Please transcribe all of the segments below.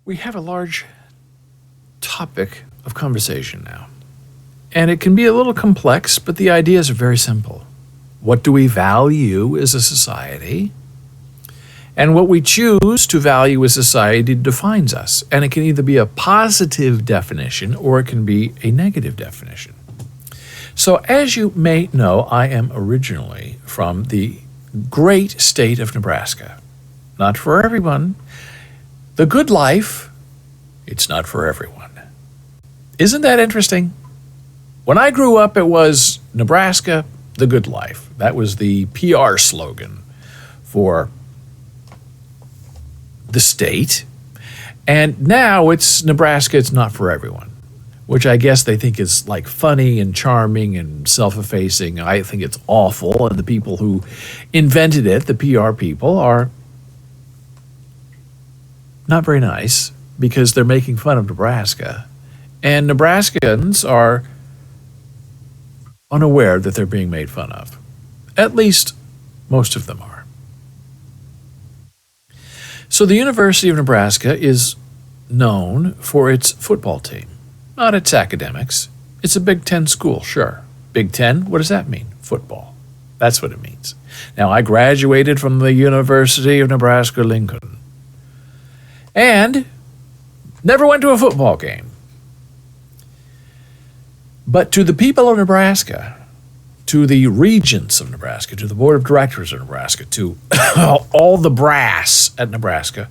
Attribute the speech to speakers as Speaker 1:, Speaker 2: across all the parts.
Speaker 1: We have a large topic of conversation now, and it can be a little complex, but the ideas are very simple. What do we value as a society? And what we choose to value as a society defines us, and it can either be a positive definition or it can be a negative definition. So as you may know, I am originally from the great state of Nebraska. Not for everyone. The good life, it's not for everyone. Isn't that interesting? When I grew up, it was Nebraska, the good life. That was the PR slogan for the state. And now it's Nebraska, it's not for everyone, which I guess they think is like funny and charming and self-effacing. I think it's awful, and the people who invented it, the PR people, are not very nice because they're making fun of Nebraska. And Nebraskans are unaware that they're being made fun of. At least most of them are. So the University of Nebraska is known for its football team, not its academics. It's a Big Ten school, sure. Big Ten, what does that mean? Football. That's what it means. Now, I graduated from the University of Nebraska-Lincoln and never went to a football game. But to the people of Nebraska, to the regents of Nebraska, to the board of directors of Nebraska, to all the brass at Nebraska,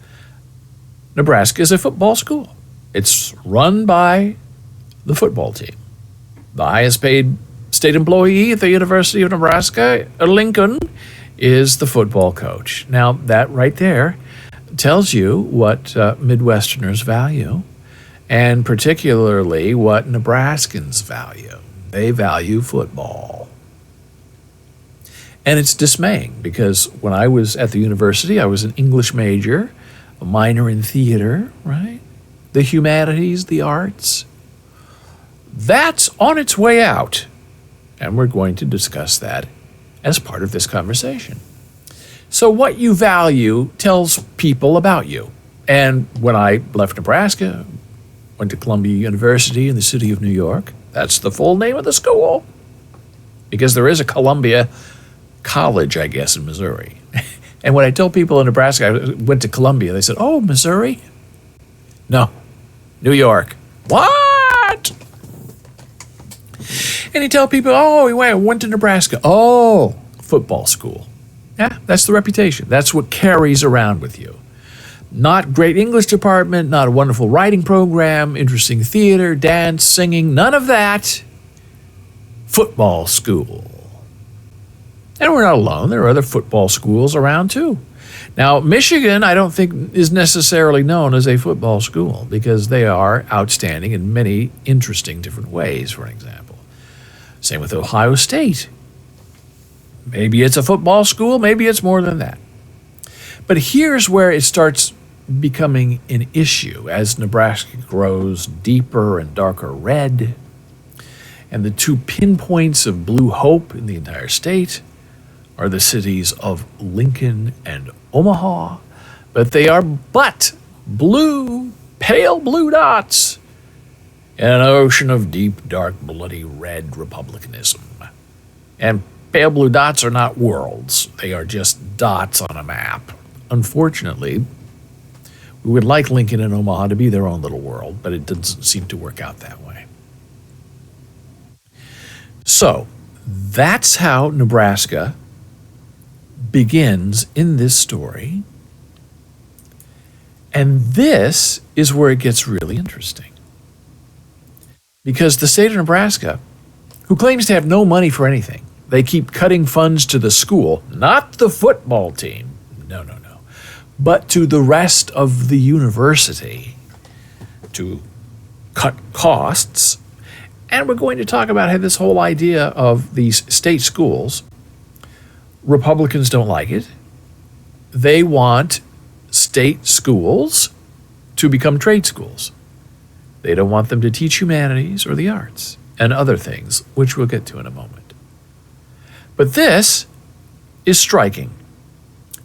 Speaker 1: Nebraska is a football school. It's run by the football team. The highest paid state employee at the University of Nebraska, Lincoln, is the football coach. Now, that right there tells you what Midwesterners value, and particularly what Nebraskans value. They value football. And it's dismaying because when I was at the university, I was an English major, a minor in theater, right? The humanities, the arts. That's on its way out. And we're going to discuss that as part of this conversation. So what you value tells people about you. And when I left Nebraska, went to Columbia University in the city of New York, that's the full name of the school, because there is a Columbia College, I guess, in Missouri. And when I tell people in Nebraska I went to Columbia, they said, "Oh, Missouri?" No, New York. What? And you tell people, "Oh, I went to Nebraska." "Oh, football school." Yeah, that's the reputation. That's what carries around with you. Not great English department, not a wonderful writing program, interesting theater, dance, singing, none of that. Football school. And we're not alone. There are other football schools around too. Now, Michigan, I don't think is necessarily known as a football school because they are outstanding in many interesting different ways, for example. Same with Ohio State. Maybe it's a football school, maybe it's more than that. But here's where it starts becoming an issue as Nebraska grows deeper and darker red, and the two pinpoints of blue hope in the entire state are the cities of Lincoln and Omaha, but they are blue, pale blue dots in an ocean of deep, dark, bloody red republicanism. And pale blue dots are not worlds. They are just dots on a map. Unfortunately, we would like Lincoln and Omaha to be their own little world, but it doesn't seem to work out that way. So, that's how Nebraska begins in this story. And this is where it gets really interesting. Because the state of Nebraska, who claims to have no money for anything, they keep cutting funds to the school, not the football team, no, but to the rest of the university to cut costs. And we're going to talk about how this whole idea of these state schools, Republicans don't like it. They want state schools to become trade schools. They don't want them to teach humanities or the arts and other things, which we'll get to in a moment. But this is striking.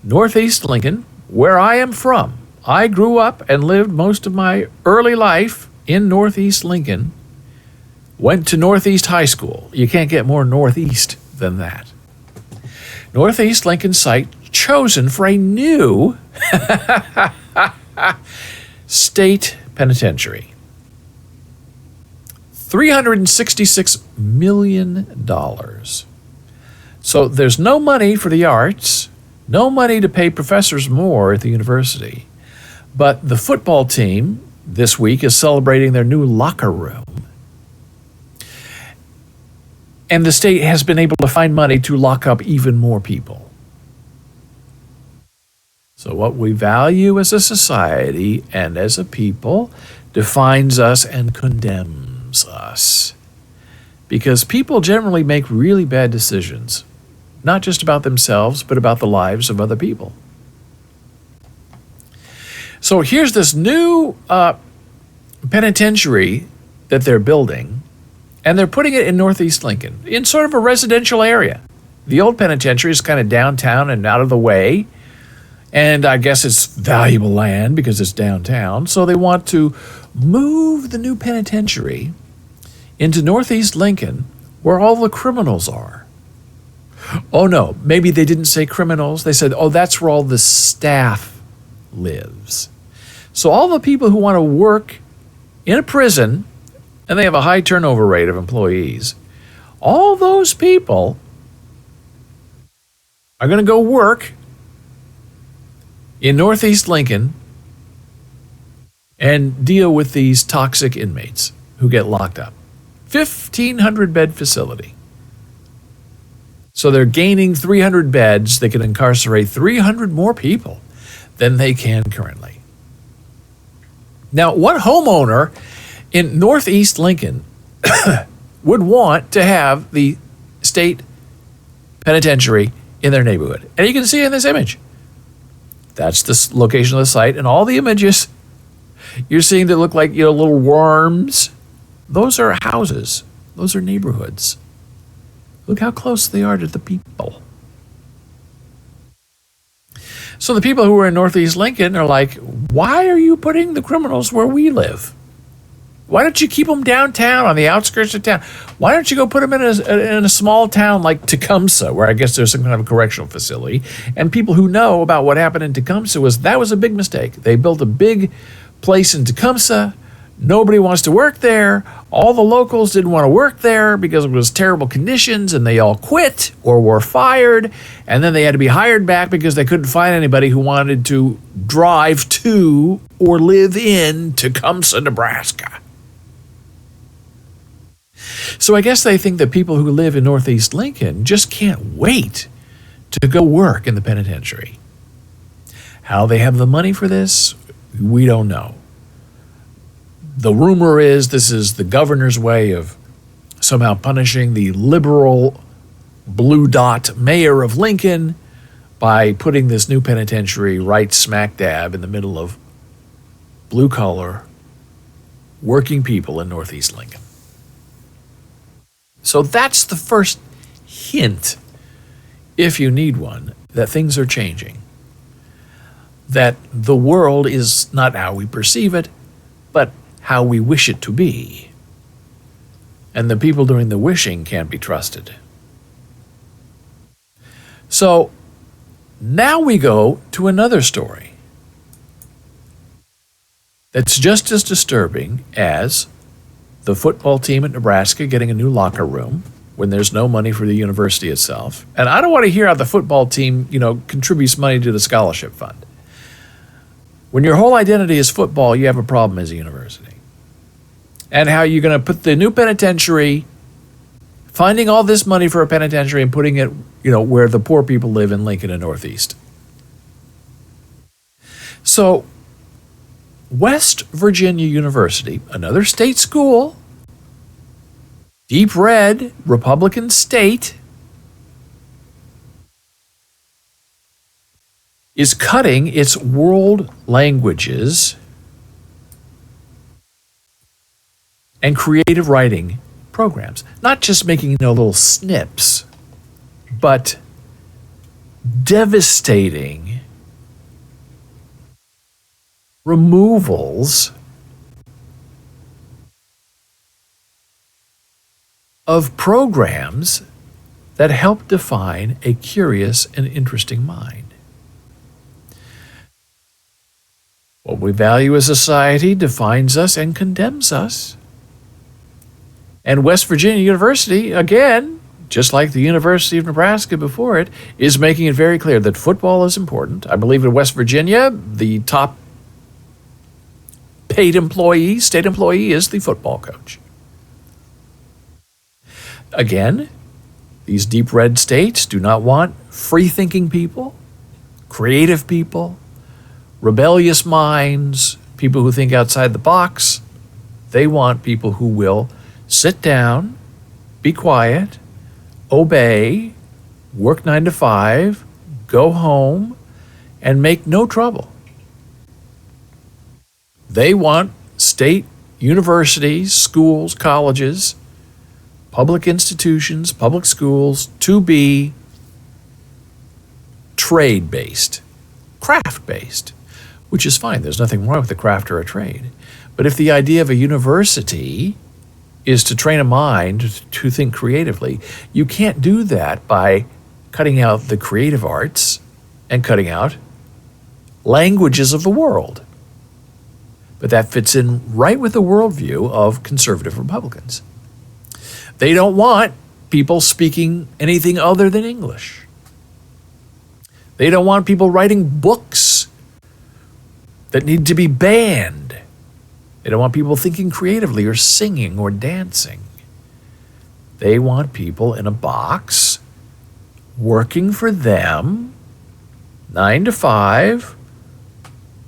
Speaker 1: Northeast Lincoln, where I am from, I grew up and lived most of my early life in Northeast Lincoln. Went to Northeast High School. You can't get more Northeast than that. Northeast Lincoln site chosen for a new state penitentiary. $366 million. So there's no money for the arts, no money to pay professors more at the university. But the football team this week is celebrating their new locker room. And the state has been able to find money to lock up even more people. So what we value as a society and as a people defines us and condemns us. Because people generally make really bad decisions, not just about themselves, but about the lives of other people. So here's this new penitentiary that they're building, and they're putting it in Northeast Lincoln, in sort of a residential area. The old penitentiary is kind of downtown and out of the way, and I guess it's valuable land because it's downtown, so they want to move the new penitentiary into Northeast Lincoln, where all the criminals are. Oh no, maybe they didn't say criminals. They said, oh, that's where all the staff lives. So all the people who want to work in a prison, and they have a high turnover rate of employees, all those people are going to go work in Northeast Lincoln and deal with these toxic inmates who get locked up. 1,500 bed facility. So they're gaining 300 beds. They can incarcerate 300 more people than they can currently. Now, what homeowner in Northeast Lincoln would want to have the state penitentiary in their neighborhood? And you can see in this image. That's the location of the site, and all the images you're seeing that look like, little worms, those are houses. Those are neighborhoods. Look how close they are to the people. So the people who are in Northeast Lincoln are like, why are you putting the criminals where we live? Why don't you keep them downtown on the outskirts of town? Why don't you go put them in a small town like Tecumseh, where I guess there's some kind of a correctional facility? And people who know about what happened in Tecumseh that was a big mistake. They built a big place in Tecumseh. Nobody wants to work there. All the locals didn't want to work there because it was terrible conditions, and they all quit or were fired. And then they had to be hired back because they couldn't find anybody who wanted to drive to or live in Tecumseh, Nebraska. So I guess they think that people who live in Northeast Lincoln just can't wait to go work in the penitentiary. How they have the money for this, we don't know. The rumor is this is the governor's way of somehow punishing the liberal blue dot mayor of Lincoln by putting this new penitentiary right smack dab in the middle of blue-collar working people in Northeast Lincoln. So that's the first hint, if you need one, that things are changing. That the world is not how we perceive it, but how we wish it to be. And the people doing the wishing can't be trusted. So now we go to another story that's just as disturbing as the football team at Nebraska getting a new locker room when there's no money for the university itself. And I don't want to hear how the football team, contributes money to the scholarship fund. When your whole identity is football, you have a problem as a university. And how you're going to put the new penitentiary, finding all this money for a penitentiary and putting it, where the poor people live in Lincoln and Northeast. So West Virginia University, another state school, deep red, Republican state, is cutting its world languages and creative writing programs. Not just making little snips, but devastating removals of programs that help define a curious and interesting mind. What we value as a society defines us and condemns us. And West Virginia University, again, just like the University of Nebraska before it, is making it very clear that football is important. I believe in West Virginia, the top paid employee, state employee, is the football coach. Again, these deep red states do not want free-thinking people, creative people, rebellious minds, people who think outside the box. They want people who will sit down, be quiet, obey, work 9 to 5, go home, and make no trouble. They want state universities, schools, colleges, public institutions, public schools to be trade-based, craft-based, which is fine. There's nothing wrong with a craft or a trade. But if the idea of a university is to train a mind to think creatively, you can't do that by cutting out the creative arts and cutting out languages of the world. But that fits in right with the worldview of conservative Republicans. They don't want people speaking anything other than English. They don't want people writing books that need to be banned. They don't want people thinking creatively or singing or dancing. They want people in a box working for them 9 to 5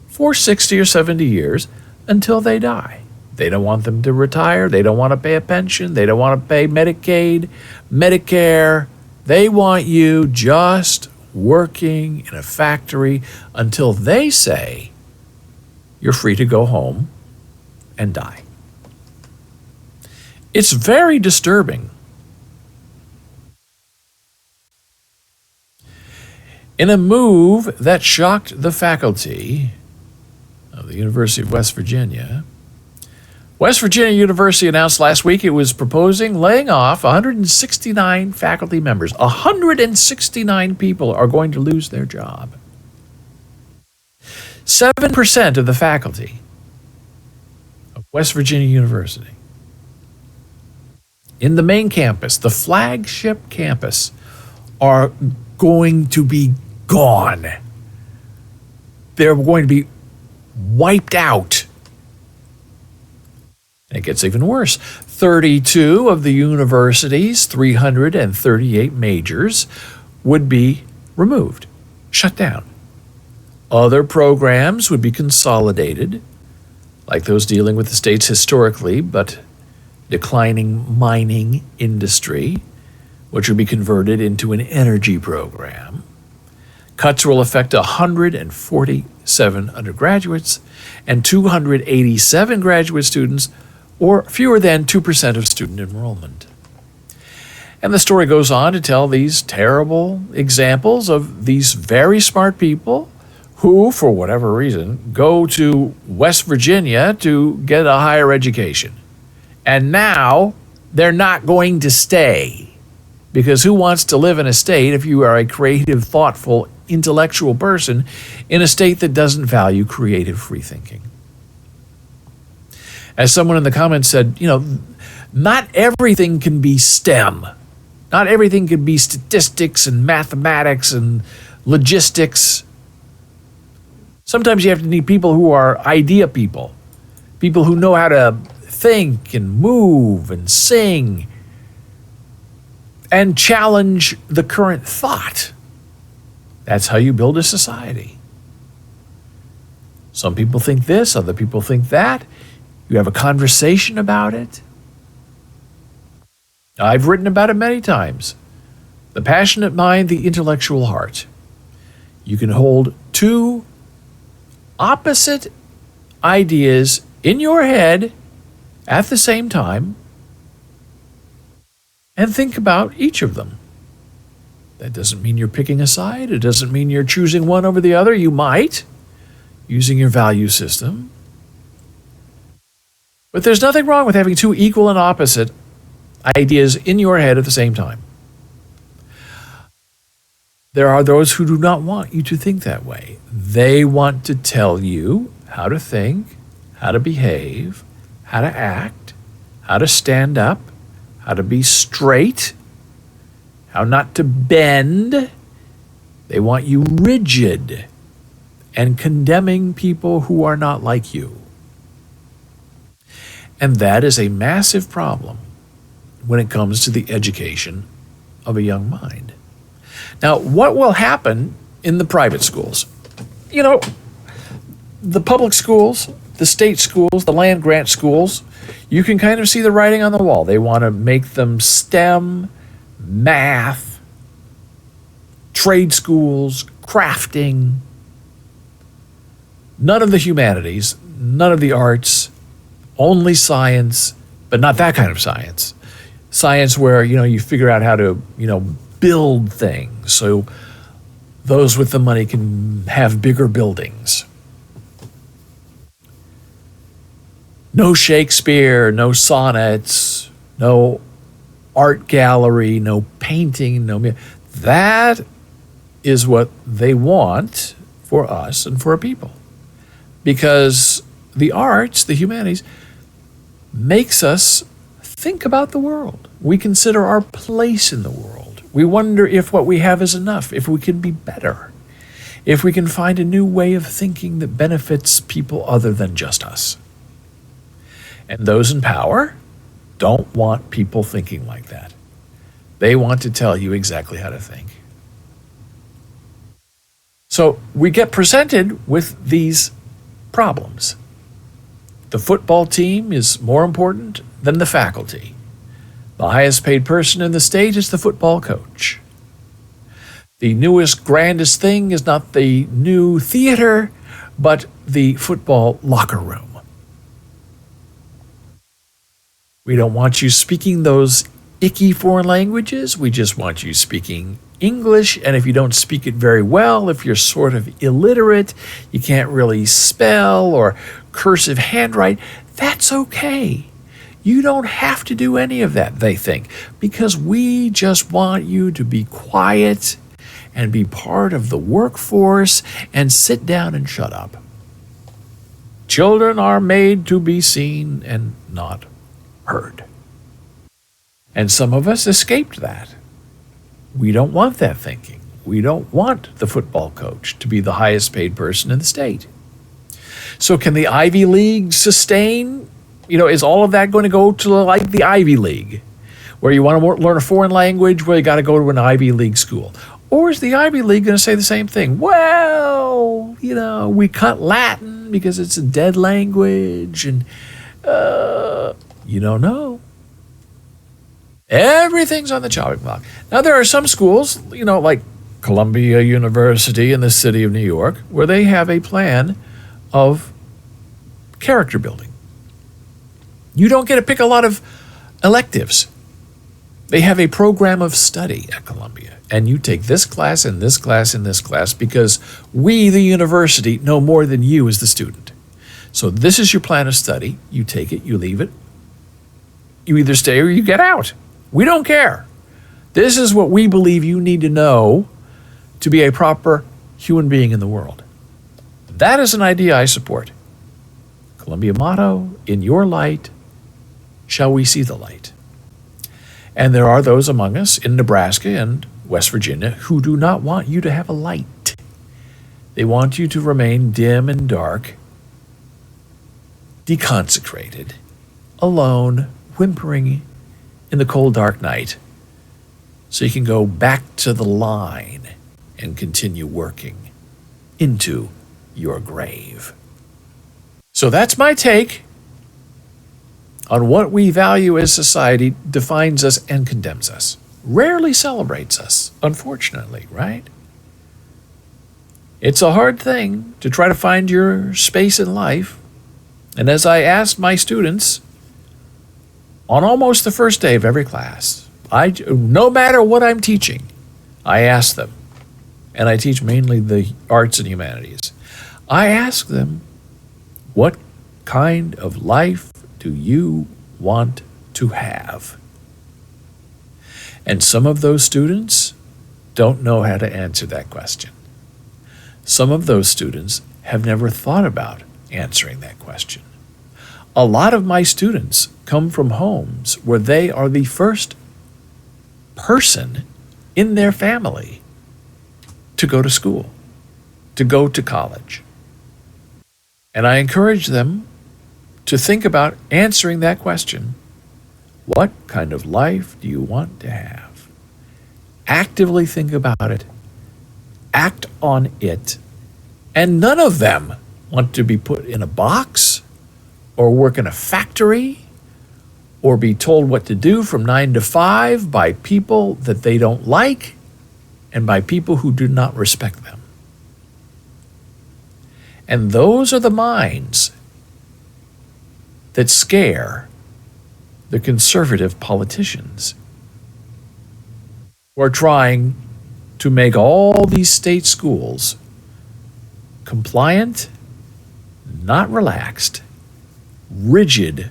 Speaker 1: for 60 or 70 years until they die. They don't want them to retire. They don't want to pay a pension. They don't want to pay Medicaid, Medicare. They want you just working in a factory until they say you're free to go home and die. It's very disturbing. In a move that shocked the faculty of the University of West Virginia, West Virginia University announced last week it was proposing laying off 169 faculty members. 169 people are going to lose their job. 7% of the faculty of West Virginia University in the main campus, the flagship campus, are going to be gone. They're going to be wiped out. And it gets even worse. 32 of the university's 338 majors would be removed, shut down. Other programs would be consolidated, like those dealing with the state's historically but declining mining industry, which would be converted into an energy program. Cuts will affect 147 undergraduates and 287 graduate students, or fewer than 2% of student enrollment. And the story goes on to tell these terrible examples of these very smart people who, for whatever reason, go to West Virginia to get a higher education. And now they're not going to stay. Because who wants to live in a state, if you are a creative, thoughtful, intellectual person, in a state that doesn't value creative free thinking? As someone in the comments said, not everything can be STEM. Not everything can be statistics and mathematics and logistics. Sometimes you have to need people who are idea people who know how to think and move and sing and challenge the current thought. That's how you build a society. Some people think this, other people think that. You have a conversation about it. I've written about it many times. The passionate mind, the intellectual heart. You can hold two opposite ideas in your head at the same time and think about each of them. That doesn't mean you're picking a side. It doesn't mean you're choosing one over the other. You might. using your value system. But there's nothing wrong with having two equal and opposite ideas in your head at the same time. There are those who do not want you to think that way. They want to tell you how to think, how to behave, how to act, how to stand up, how to be straight, how not to bend. They want you rigid and condemning people who are not like you. And that is a massive problem when it comes to the education of a young mind. Now, what will happen in the private schools? You know, the public schools, the state schools, the land grant schools, you can kind of see the writing on the wall. They want to make them STEM, math, trade schools, crafting, none of the humanities, none of the arts, only science, but not that kind of science. Science where, you figure out how to, build things so those with the money can have bigger buildings. No Shakespeare, no sonnets, no art gallery, no painting, that is what they want for us and for our people. Because the arts, the humanities, makes us think about the world. We consider our place in the world. We wonder if what we have is enough, if we can be better, if we can find a new way of thinking that benefits people other than just us. And those in power don't want people thinking like that. They want to tell you exactly how to think. So we get presented with these problems. The football team is more important than the faculty. The highest paid person in the state is the football coach. The newest, grandest thing is not the new theater, but the football locker room. We don't want you speaking those icky foreign languages. We just want you speaking English. And if you don't speak it very well, if you're sort of illiterate, you can't really spell or cursive handwrite, that's okay. You don't have to do any of that, they think, because we just want you to be quiet and be part of the workforce and sit down and shut up. Children are made to be seen and not heard. And some of us escaped that. We don't want that thinking. We don't want the football coach to be the highest paid person in the state. So can the Ivy League sustain? Is all of that going to go to like the Ivy League, where you want to learn a foreign language, well, you got to go to an Ivy League school? Or is the Ivy League going to say the same thing? Well, we cut Latin because it's a dead language, and you don't know. Everything's on the chopping block. Now, there are some schools, like Columbia University in the city of New York, where they have a plan of character building. You don't get to pick a lot of electives. They have a program of study at Columbia, and you take this class and this class and this class because we, the university, know more than you as the student. So this is your plan of study. You take it, you leave it. You either stay or you get out. We don't care. This is what we believe you need to know to be a proper human being in the world. That is an idea I support. Columbia motto, in your light, shall we see the light. And there are those among us in Nebraska and West Virginia who do not want you to have a light. They want you to remain dim and dark, deconsecrated, alone, whimpering in the cold, dark night, so you can go back to the line and continue working into your grave. So that's my take on what we value as society defines us and condemns us. Rarely celebrates us, unfortunately, right? It's a hard thing to try to find your space in life. And as I asked my students on almost the first day of every class, no matter what I'm teaching, I ask them, and I teach mainly the arts and humanities, I ask them, what kind of life do you want to have? And some of those students don't know how to answer that question. Some of those students have never thought about answering that question. A lot of my students come from homes where they are the first person in their family to go to school, to go to college. And I encourage them to think about answering that question. What kind of life do you want to have? Actively think about it. Act on it. And none of them want to be put in a box or work in a factory or be told what to do from 9 to 5 by people that they don't like and by people who do not respect them. And those are the minds that scare the conservative politicians who are trying to make all these state schools compliant, not relaxed, rigid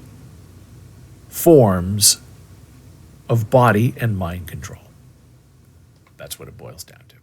Speaker 1: forms of body and mind control. That's what it boils down to.